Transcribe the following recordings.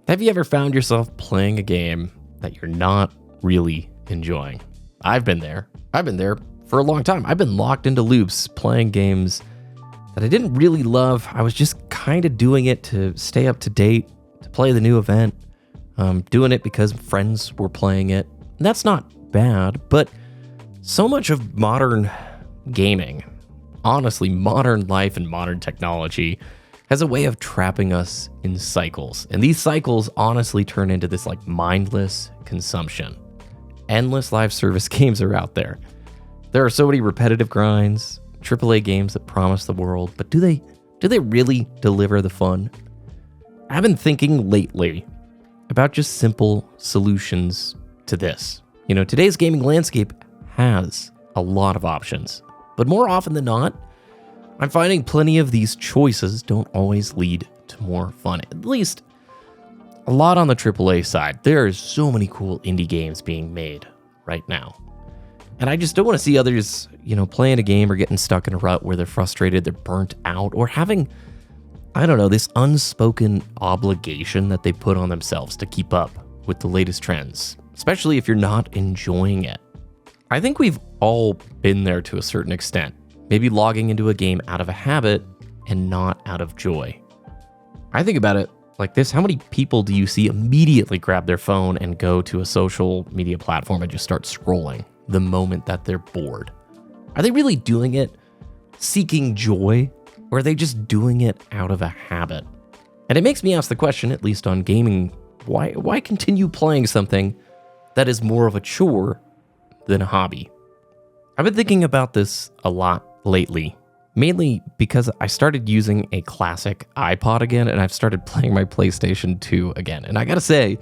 Have you ever found yourself playing a game that you're not really enjoying? I've been there. I've been there for a long time. I've been locked into loops playing games that I didn't really love. I was just kind of doing it to stay up to date, to play the new event, doing it because friends were playing it. And that's not bad, but so much of modern gaming, honestly, modern life and modern technology has a way of trapping us in cycles. And these cycles honestly turn into this like mindless consumption. Endless live service games are out there. There are so many repetitive grinds, AAA games that promise the world, but do they really deliver the fun? I've been thinking lately about just simple solutions to this. You know, today's gaming landscape has a lot of options, but more often than not, I'm finding plenty of these choices don't always lead to more fun. At least a lot on the AAA side. There are so many cool indie games being made right now. And I just don't want to see others, playing a game or getting stuck in a rut where they're frustrated, they're burnt out, or having, this unspoken obligation that they put on themselves to keep up with the latest trends, especially if you're not enjoying it. I think we've all been there to a certain extent. Maybe logging into a game out of a habit and not out of joy. I think about it like this. How many people do you see immediately grab their phone and go to a social media platform and just start scrolling the moment that they're bored? Are they really doing it seeking joy, or are they just doing it out of a habit? And it makes me ask the question, at least on gaming, why continue playing something that is more of a chore than a hobby? I've been thinking about this a lot lately, mainly because I started using a classic iPod again, and I've started playing my PlayStation 2 again. And I gotta say,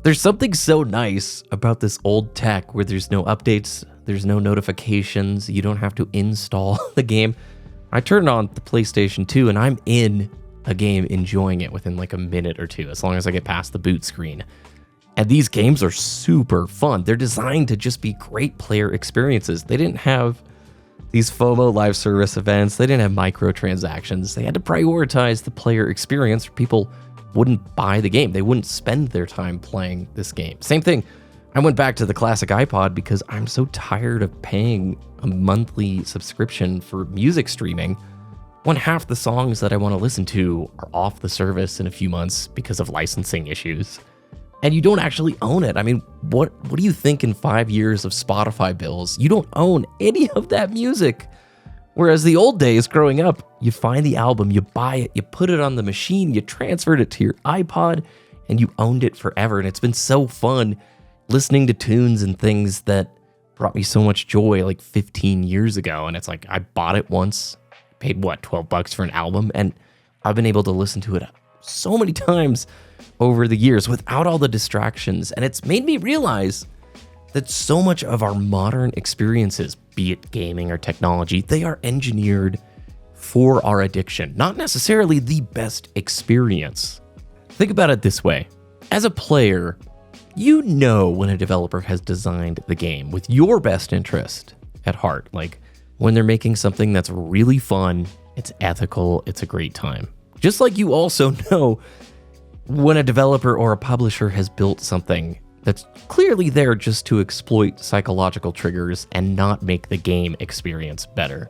there's something so nice about this old tech where there's no updates, there's no notifications, you don't have to install the game. I turn on the PlayStation 2 and I'm in a game enjoying it within like a minute or two, as long as I get past the boot screen. And these games are super fun. They're designed to just be great player experiences. They didn't have these FOMO live service events. They didn't have microtransactions. They had to prioritize the player experience, or people wouldn't buy the game. They wouldn't spend their time playing this game. Same thing. I went back to the classic iPod because I'm so tired of paying a monthly subscription for music streaming when half the songs that I want to listen to are off the service in a few months because of licensing issues. And you don't actually own it. I mean, what do you think in 5 years of Spotify bills? You don't own any of that music. Whereas the old days growing up, you find the album, you buy it, you put it on the machine, you transferred it to your iPod, and you owned it forever. And it's been so fun listening to tunes and things that brought me so much joy like 15 years ago. And it's like, I bought it once, paid $12 for an album, and I've been able to listen to it so many times over the years without all the distractions. And it's made me realize that so much of our modern experiences, be it gaming or technology, they are engineered for our addiction, not necessarily the best experience. Think about it this way. As a player, you know when a developer has designed the game with your best interest at heart. Like when they're making something that's really fun, it's ethical, it's a great time. Just like you also know when a developer or a publisher has built something that's clearly there just to exploit psychological triggers and not make the game experience better.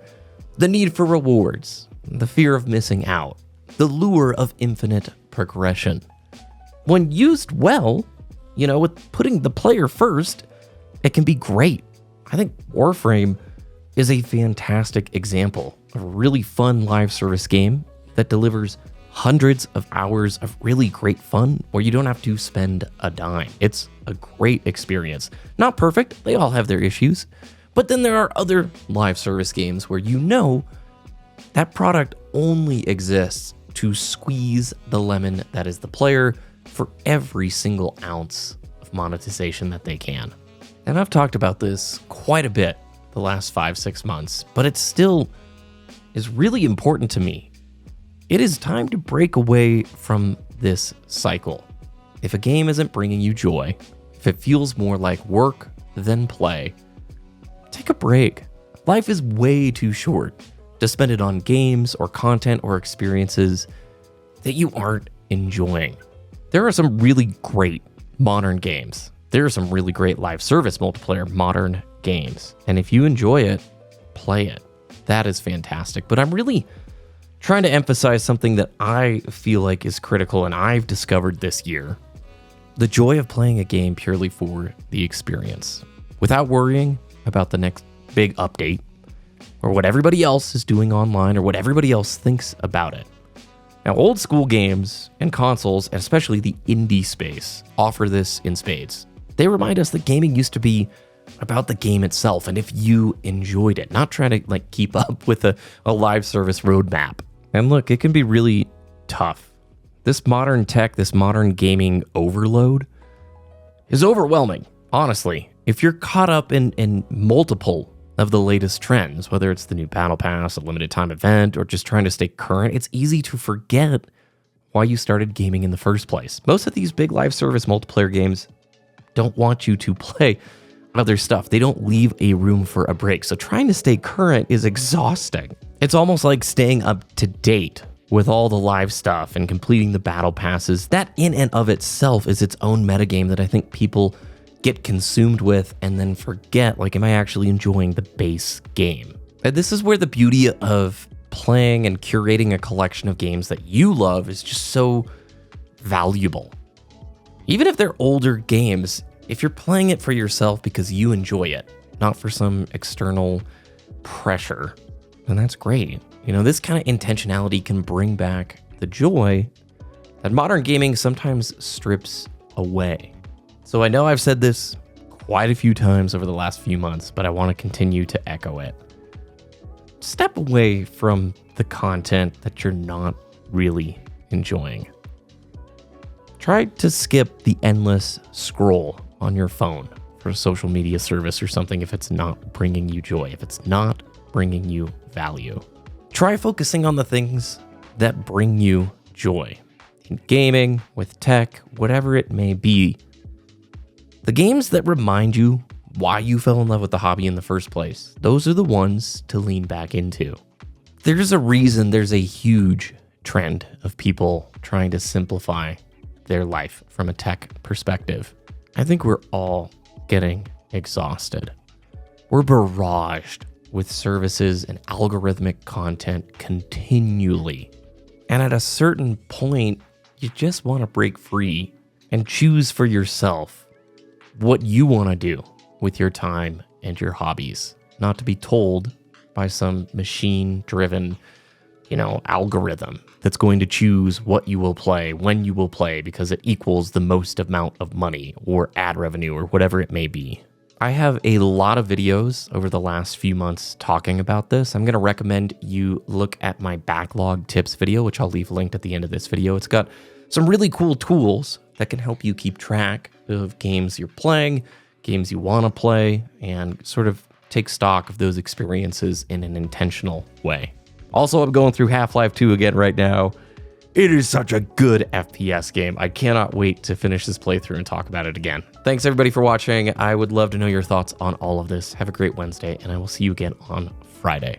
The need for rewards, the fear of missing out, the lure of infinite progression. When used well, with putting the player first, it can be great. I think Warframe is a fantastic example of a really fun live service game that delivers hundreds of hours of really great fun where you don't have to spend a dime. It's a great experience. Not perfect, they all have their issues, but then there are other live service games where that product only exists to squeeze the lemon that is the player for every single ounce of monetization that they can. And I've talked about this quite a bit the last 5-6 months, but it still is really important to me. It is time to break away from this cycle. If a game isn't bringing you joy, if it feels more like work than play, take a break. Life is way too short to spend it on games or content or experiences that you aren't enjoying. There are some really great modern games. There are some really great live service multiplayer modern games. And if you enjoy it, play it. That is fantastic. But I'm really trying to emphasize something that I feel like is critical and I've discovered this year. The joy of playing a game purely for the experience, without worrying about the next big update or what everybody else is doing online or what everybody else thinks about it. Now, old school games and consoles, and especially the indie space, offer this in spades. They remind us that gaming used to be about the game itself, and if you enjoyed it, not trying to keep up with a live service roadmap. And look, it can be really tough. This modern tech, this modern gaming overload is overwhelming, honestly. If you're caught up in multiple of the latest trends, whether it's the new Battle Pass, a limited time event, or just trying to stay current, it's easy to forget why you started gaming in the first place. Most of these big live service multiplayer games don't want you to play other stuff. They don't leave a room for a break. So trying to stay current is exhausting. It's almost like staying up to date with all the live stuff and completing the battle passes. That in and of itself is its own metagame that I think people get consumed with and then forget, am I actually enjoying the base game? And this is where the beauty of playing and curating a collection of games that you love is just so valuable. Even if they're older games, if you're playing it for yourself because you enjoy it, not for some external pressure, then that's great. This kind of intentionality can bring back the joy that modern gaming sometimes strips away. So I know I've said this quite a few times over the last few months, but I want to continue to echo it. Step away from the content that you're not really enjoying. Try to skip the endless scroll on your phone for a social media service or something if it's not bringing you joy, if it's not bringing you value. Try focusing on the things that bring you joy. In gaming, with tech, whatever it may be. The games that remind you why you fell in love with the hobby in the first place, those are the ones to lean back into. There's a reason there's a huge trend of people trying to simplify their life from a tech perspective. I think we're all getting exhausted. We're barraged with services and algorithmic content continually. And at a certain point, you just want to break free and choose for yourself what you want to do with your time and your hobbies, not to be told by some machine-driven, algorithm that's going to choose what you will play, when you will play, because it equals the most amount of money or ad revenue or whatever it may be. I have a lot of videos over the last few months talking about this. I'm going to recommend you look at my backlog tips video, which I'll leave linked at the end of this video. It's got some really cool tools that can help you keep track of games you're playing, games you want to play, and sort of take stock of those experiences in an intentional way. Also, I'm going through Half-Life 2 again right now. It is such a good FPS game. I cannot wait to finish this playthrough and talk about it again. Thanks everybody for watching. I would love to know your thoughts on all of this. Have a great Wednesday, and I will see you again on Friday.